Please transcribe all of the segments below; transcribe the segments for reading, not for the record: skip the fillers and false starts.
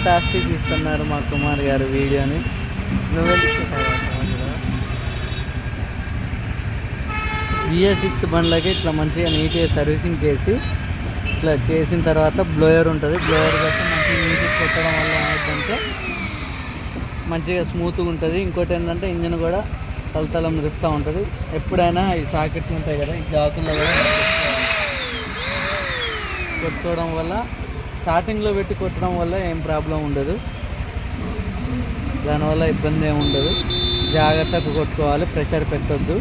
Fantastic ఇస్తున్నారు మా కుమార్ గారు వీడియోని. BS6 బండ్లకి ఇట్లా మంచిగా నీట్గా సర్వీసింగ్ చేసి ఇట్లా చేసిన తర్వాత బ్లోయర్ ఉంటుంది. బ్లోయర్ కోసం మంచిగా నీట్గా కొట్టడం వల్ల ఏమైందంటే మంచిగా స్మూత్గా ఉంటుంది. ఇంకోటి ఏంటంటే ఇంజన్ కూడా తలతల మెరుస్తూ ఉంటుంది. ఎప్పుడైనా ఈ సాకెట్లు ఉంటాయి కదా, ఈ జాకుల్లో కూడా కొట్టుకోవడం వల్ల స్టార్టింగ్లో పెట్టి కొట్టడం వల్ల ఏం ప్రాబ్లం ఉండదు. దానివల్ల ఇబ్బంది ఏమి ఉండదు. జాగ్రత్తగా కొట్టుకోవాలి, ప్రెషర్ పెట్టొద్దు.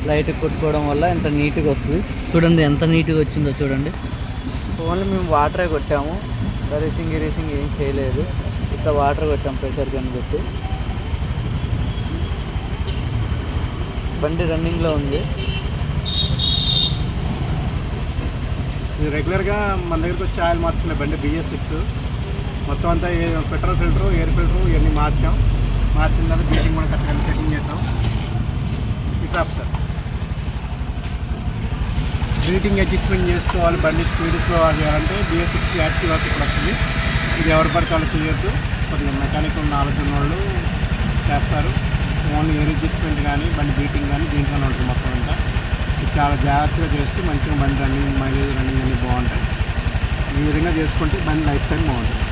లైట్గా కొట్టుకోవడం వల్ల ఎంత నీట్గా వస్తుంది. చూడండి ఎంత నీట్గా వచ్చిందో చూడండి. ఓన్లీ మేము వాటరే కొట్టాము, రీసింగ్ ఏం చేయలేదు. ఇట్లా వాటర్ కొట్టాము ప్రెషర్ గన్ పెట్టి. బండి రన్నింగ్లో ఉంది. ఇది రెగ్యులర్గా మన దగ్గరికి వచ్చి ఆయిల్ మార్చుకునే బండి BS6. మొత్తం అంతా పెట్రోల్ ఫిల్టరు, ఎయిర్ ఫిల్టరు ఇవన్నీ మార్చిన తర్వాత బీటింగ్ కూడా కరెక్ట్గా సెట్టింగ్ చేస్తాం. ఇట్లా సార్ బీటింగ్ అడ్జస్ట్మెంట్ చేసుకోవాలి. బండి స్పీడ్ స్లో చేయాలంటే BS6 యాక్టివ్ అవుతుంది. ఇప్పుడు వస్తుంది. ఇది ఎవరి పడితే వాళ్ళు చేయొద్దు. కొద్దిగా మెకానిక్ నాలెడ్జ్ ఉన్న వాళ్ళు చేస్తారు. ఓన్లీ ఎయిర్ అడ్జస్ట్మెంట్ కానీ బండి బీటింగ్ కానీ దీంట్లోనే ఉంటుంది మొత్తం అంతా. ఇది చాలా జాగ్రత్తగా చేస్తే మంచిగా బండి రన్నింగ్ మైలేజ్ రన్నింగ్ అన్నీ బాగుంటాయి. ఈ విధంగా చేసుకుంటే బండి లైఫ్ టైం బాగుంటుంది.